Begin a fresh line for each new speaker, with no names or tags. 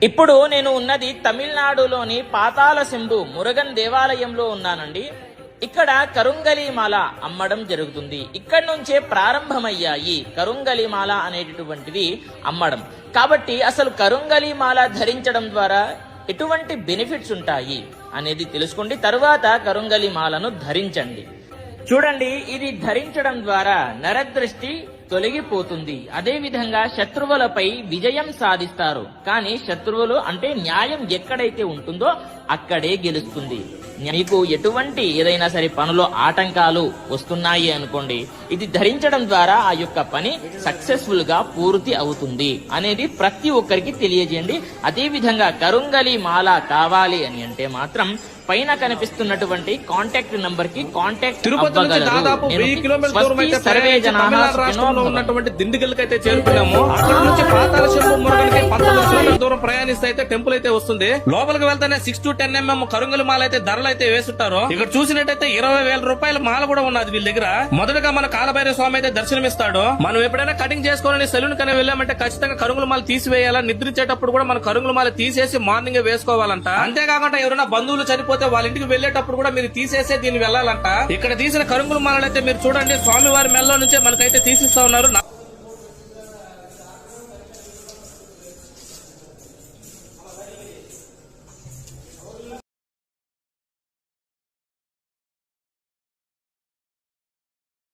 ఇప్పుడు నేను ఉన్నది తమిళనాడులోని పాతాల శంభు మురుగన్ దేవాలయంలో ఉన్నానండి. ఇక్కడ కరుంగలిమాల అమ్మడం జరుగుతుంది. ఇక్కడి నుంచే ప్రారంభమయ్యాయి కరుంగలిమాల అనేటటువంటివి అమ్మడం. కాబట్టి అసలు కరుంగలిమాల ధరించడం ద్వారా ఎటువంటి బెనిఫిట్స్ ఉంటాయి అనేది తెలుసుకోండి. తరువాత కరుంగలిమాలను ధరించండి. చూడండి, ఇది ధరించడం ద్వారా నరదృష్టి తొలగిపోతుంది. అదే విధంగా శత్రువులపై విజయం సాధిస్తారు. కానీ శత్రువులు అంటే న్యాయం ఎక్కడైతే ఉంటుందో అక్కడే గెలుస్తుంది. మీకు ఎటువంటి ఏదైనా సరే పనిలో ఆటంకాలు వస్తున్నాయి అనుకోండి, ఇది ధరించడం ద్వారా ఆ యొక్క పని సక్సెస్ఫుల్ గా పూర్తి అవుతుంది అనేది ప్రతి ఒక్కరికి తెలియజేయండి. అదే విధంగా కరుంగలి మాల కావాలి అని అంటే మాత్రం పైన కనిపిస్తున్నటువంటి కాంటాక్ట్ నంబర్ కి కాంటాక్ట్
తిరుపతి నుంచి దాదాపు 1000 కిలోమీటర్ల దూరం అయితే తమిళనాడు రాష్ట్రంలో ఉన్నటువంటి దిండిగల్కి అయితే చేరుకున్నాము. అక్కడ నుంచి పాతాల శంభు మురుగన్కి 19 కిలోమీటర్ల దూరం ప్రయాణిస్తే అయితే టెంపుల్ అయితే వస్తుంది. లోపలికి వెళ్తేనే 6 to 10 mm కరుంగలి మాల అయితే ధరలు అయితే వేసుంటారు. ఇక్కడ చూసినట్టయితే 20,000 రూపాయల మాల కూడా ఉన్నది వీళ్ళ దగ్గర. మొదటగా మన కాలభైరవ స్వామి అయితే దర్శనమిస్తాడు. మనం ఎప్పుడైనా కటింగ్ చేసుకోవాలని సెలూన్ కనే వెళ్ళామంటే ఖచ్చితంగా కరుంగుల మాల తీసివేయాలా. నిద్రించేటప్పుడు కూడా మన కరుంగుల మాల తీసేసి మార్నింగ్ వేసుకోవాలంట. అంతేకాకుండా ఎవరైనా బంధువులు చనిపోతే వాళ్ళ ఇంటికి వెళ్లేటప్పుడు కూడా మీరు తీసేసే దీన్ని వెళ్లాలంట. ఇక్కడ తీసిన కరుంగుల మాలలు అయితే మీరు చూడండి, స్వామి వారి మెల్లో నుంచే మనకైతే తీసిస్తా ఉన్నారు.